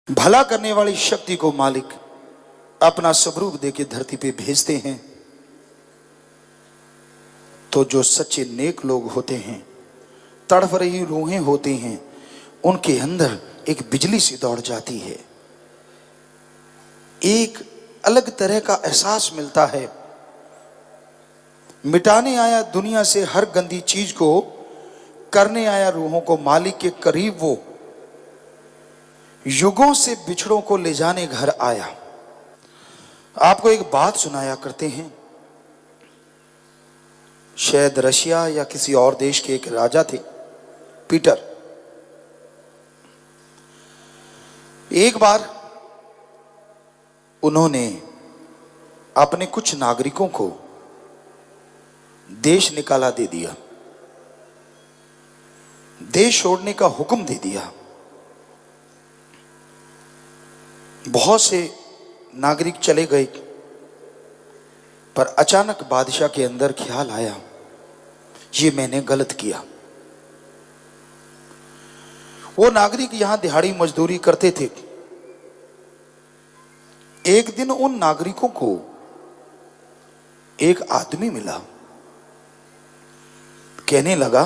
भला करने वाली शक्ति को मालिक अपना स्वरूप देके धरती पे भेजते हैं, तो जो सच्चे नेक लोग होते हैं, तड़फ रही रूहें होती हैं, उनके अंदर एक बिजली सी दौड़ जाती है। एक अलग तरह का एहसास मिलता है। मिटाने आया दुनिया से हर गंदी चीज को, करने आया रूहों को मालिक के करीब। वो युगों से बिछड़ों को ले जाने घर आया। आपको एक बात सुनाया करते हैं। शायद रशिया या किसी और देश के एक राजा थे, पीटर। एक बार उन्होंने अपने कुछ नागरिकों को देश निकाला दे दिया, देश छोड़ने का हुक्म दे दिया। बहुत से नागरिक चले गए, पर अचानक बादशाह के अंदर ख्याल आया, ये मैंने गलत किया। वो नागरिक यहां दिहाड़ी मजदूरी करते थे। एक दिन उन नागरिकों को एक आदमी मिला। कहने लगा,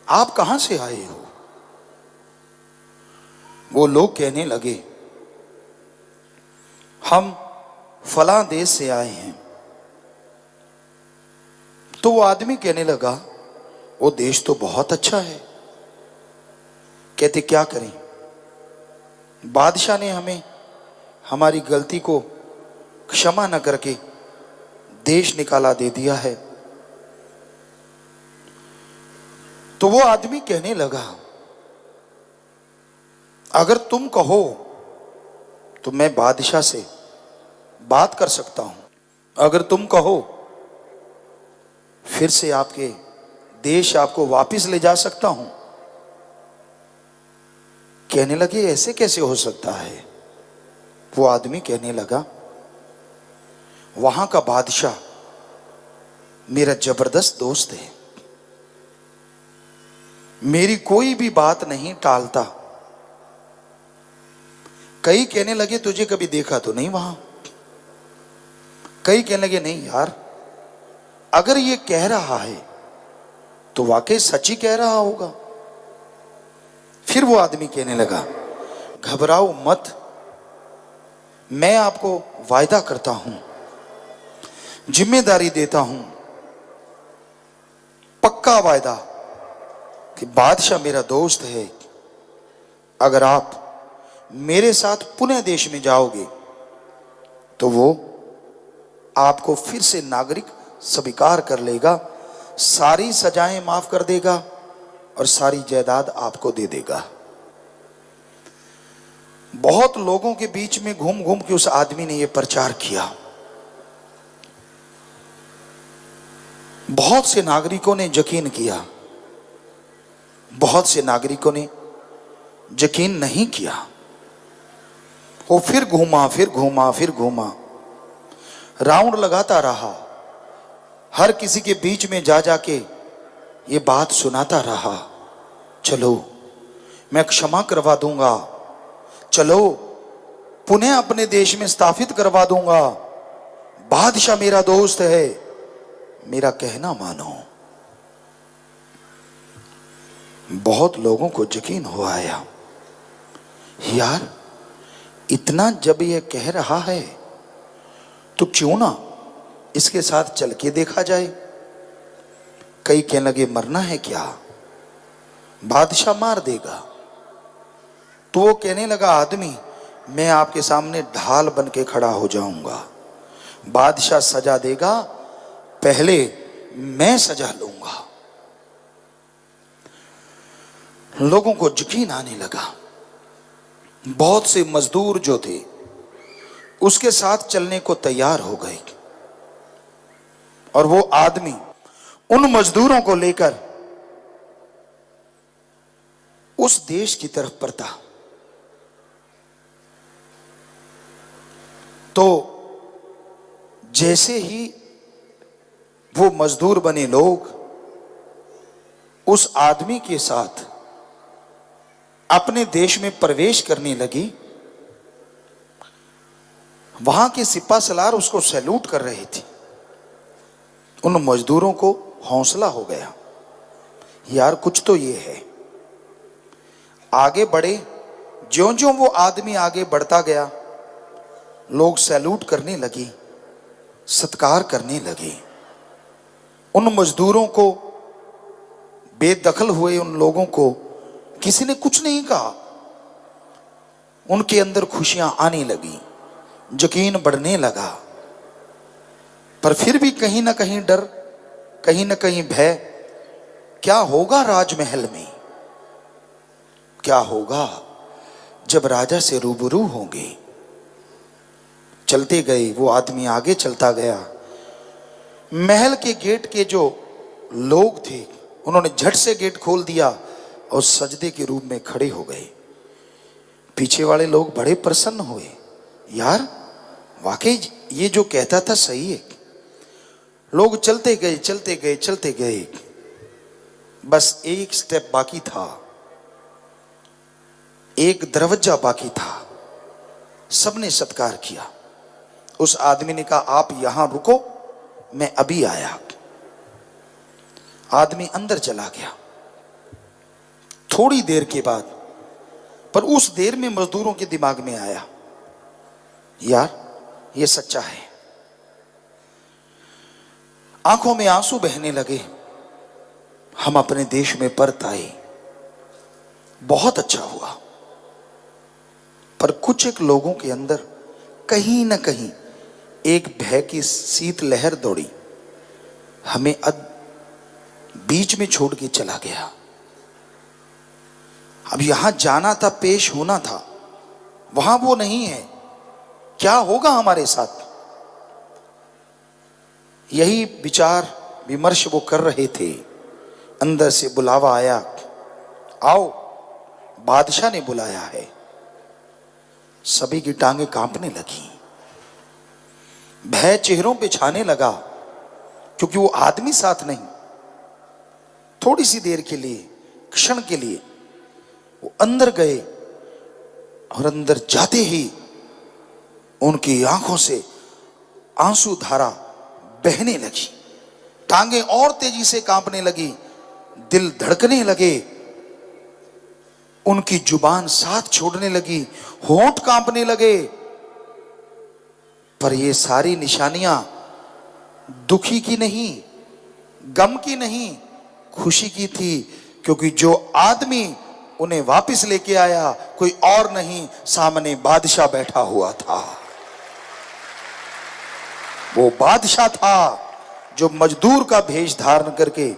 आप कहां से आए हो? वो लोग कहने लगे, हम फलां देश से आए हैं। तो वो आदमी कहने लगा, वो देश तो बहुत अच्छा है। कहते, क्या करें, बादशाह ने हमें हमारी गलती को क्षमा न करके देश निकाला दे दिया है। तो वो आदमी कहने लगा, अगर तुम कहो तो मैं बादशाह से बात कर सकता हूं। अगर तुम कहो फिर से आपके देश आपको वापस ले जा सकता हूं। कहने लगे, ऐसे कैसे हो सकता है? वो आदमी कहने लगा, वहां का बादशाह मेरा जबरदस्त दोस्त है, मेरी कोई भी बात नहीं टालता। कई कहने लगे, तुझे कभी देखा तो नहीं वहां। कई कहने लगे, नहीं यार, अगर ये कह रहा है तो वाकई सच ही कह रहा होगा। फिर वो आदमी कहने लगा, घबराओ मत, मैं आपको वायदा करता हूं, जिम्मेदारी देता हूं, पक्का वायदा कि बादशाह मेरा दोस्त है। अगर आप मेरे साथ पुणे देश में जाओगे तो वो आपको फिर से नागरिक स्वीकार कर लेगा, सारी सजाएं माफ कर देगा और सारी जायदाद आपको दे देगा। बहुत लोगों के बीच में घूम घूम के उस आदमी ने यह प्रचार किया। बहुत से नागरिकों ने यकीन किया, बहुत से नागरिकों ने यकीन नहीं किया। वो फिर घूमा, फिर घूमा, फिर घूमा, राउंड लगाता रहा, हर किसी के बीच में जा जाके ये बात सुनाता रहा, चलो मैं क्षमा करवा दूंगा, चलो पुनः अपने देश में स्थापित करवा दूंगा, बादशाह मेरा दोस्त है, मेरा कहना मानो। बहुत लोगों को यकीन हो आया, यार इतना जब यह कह रहा है तो क्यों ना इसके साथ चल के देखा जाए। कई कहने लगे, मरना है क्या, बादशाह मार देगा। तो वो कहने लगा, आदमी मैं आपके सामने ढाल बन के खड़ा हो जाऊंगा, बादशाह सजा देगा, पहले मैं सजा लूंगा। लोगों को यकीन आने लगा। बहुत से मजदूर जो थे उसके साथ चलने को तैयार हो गए और वो आदमी उन मजदूरों को लेकर उस देश की तरफ बढ़ता। तो जैसे ही वो मजदूर बने लोग उस आदमी के साथ अपने देश में प्रवेश करने लगी, वहां के सिपा सलार उसको सैल्यूट कर रहे थे। उन मजदूरों को हौसला हो गया, यार कुछ तो ये है। आगे बढ़े, ज्यों-ज्यों वो आदमी आगे बढ़ता गया, लोग सैल्यूट करने लगे, सत्कार करने लगे। उन मजदूरों को, बेदखल हुए उन लोगों को किसी ने कुछ नहीं कहा। उनके अंदर खुशियां आने लगी, यकीन बढ़ने लगा। पर फिर भी कहीं ना कहीं डर, कहीं ना कहीं भय। क्या होगा राजमहल में? क्या होगा जब राजा से रूबरू होंगे? चलते गए, वो आदमी आगे चलता गया। महल के गेट के जो लोग थे, उन्होंने झट से गेट खोल दिया और सजदे के रूप में खड़े हो गए। पीछे वाले लोग बड़े प्रसन्न हुए, यार वाकई ये जो कहता था सही है। लोग चलते गए, चलते गए, चलते गए। बस एक स्टेप बाकी था, एक दरवाजा बाकी था। सबने सत्कार किया। उस आदमी ने कहा, आप यहां रुको, मैं अभी आया। आदमी अंदर चला गया। थोड़ी देर के बाद, पर उस देर में मजदूरों के दिमाग में आया, यार ये सच्चा है। आंखों में आंसू बहने लगे। हम अपने देश में परत आए, बहुत अच्छा हुआ। पर कुछ एक लोगों के अंदर कहीं ना कहीं एक भय की शीत लहर दौड़ी, हमें बीच में छोड़ के चला गया। अब यहां जाना था, पेश होना था, वहां वो नहीं है। क्या होगा हमारे साथ? यही विचार विमर्श वो कर रहे थे। अंदर से बुलावा आया, आओ, बादशाह ने बुलाया है। सभी की टांगें कांपने लगी, भय चेहरों पे छाने लगा, क्योंकि वो आदमी साथ नहीं। थोड़ी सी देर के लिए, क्षण के लिए वो अंदर गए, और अंदर जाते ही उनकी आंखों से आंसू धारा बहने लगी। टांगें और तेजी से कांपने लगी, दिल धड़कने लगे, उनकी जुबान साथ छोड़ने लगी, होंठ कांपने लगे। पर ये सारी निशानियां दुखी की नहीं, गम की नहीं, खुशी की थी। क्योंकि जो आदमी उन्हें वापस लेके आया कोई और नहीं, सामने बादशाह बैठा हुआ था। वो बादशाह था जो मजदूर का भेष धारण करके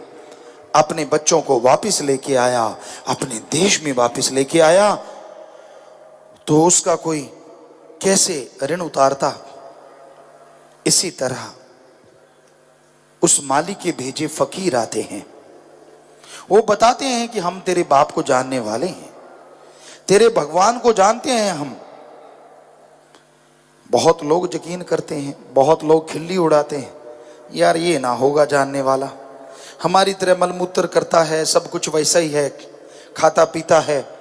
अपने बच्चों को वापस लेके आया, अपने देश में वापस लेके आया। तो उसका कोई कैसे ऋण उतारता? इसी तरह उस मालिक के भेजे फकीर आते हैं, वो बताते हैं कि हम तेरे बाप को जानने वाले हैं, तेरे भगवान को जानते हैं हम। बहुत लोग यकीन करते हैं, बहुत लोग खिल्ली उड़ाते हैं, यार ये ना होगा जानने वाला, हमारी तरह मलमूत्र करता है, सब कुछ वैसा ही है, खाता पीता है,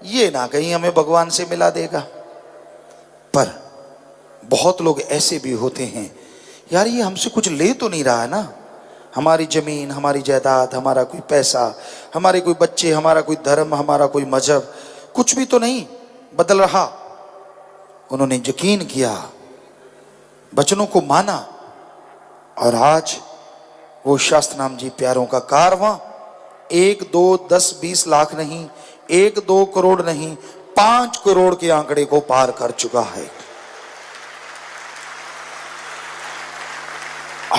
ये ना कहीं हमें भगवान से मिला देगा। पर बहुत लोग ऐसे भी होते हैं, यार ये हमसे कुछ ले तो नहीं रहा है ना, हमारी जमीन, हमारी जायदाद, हमारा कोई पैसा, हमारे कोई बच्चे, हमारा कोई धर्म, हमारा कोई मजहब, कुछ भी तो नहीं बदल रहा। उन्होंने यकीन किया, वचनों को माना, और आज वो शास्त्र नाम जी प्यारों का कारवां 1, 2, 10, 20 लाख नहीं, 1, 2 करोड़ नहीं, 5 करोड़ के आंकड़े को पार कर चुका है।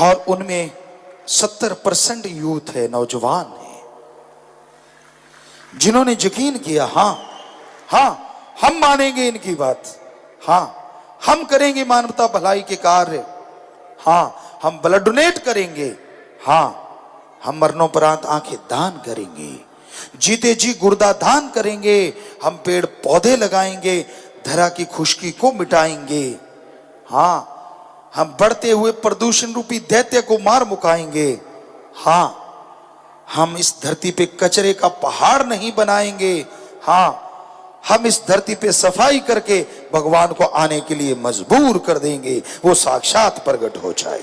और उनमें 70% यूथ है, नौजवान है, जिन्होंने यकीन किया, हां हम मानेंगे इनकी बात, हां हम करेंगे मानवता भलाई के कार्य, हां हम ब्लड डोनेट करेंगे, हां हम मरणोपरांत आंखें दान करेंगे, जीते जी गुर्दा दान करेंगे, हम पेड़ पौधे लगाएंगे, धरा की खुशकी को मिटाएंगे, हां हम बढ़ते हुए प्रदूषण रूपी दैत्य को मार मुकाएंगे, हां हम इस धरती पे कचरे का पहाड़ नहीं बनाएंगे, हाँ, हम इस धरती पे सफाई करके भगवान को आने के लिए मजबूर कर देंगे, वो साक्षात प्रकट हो जाए।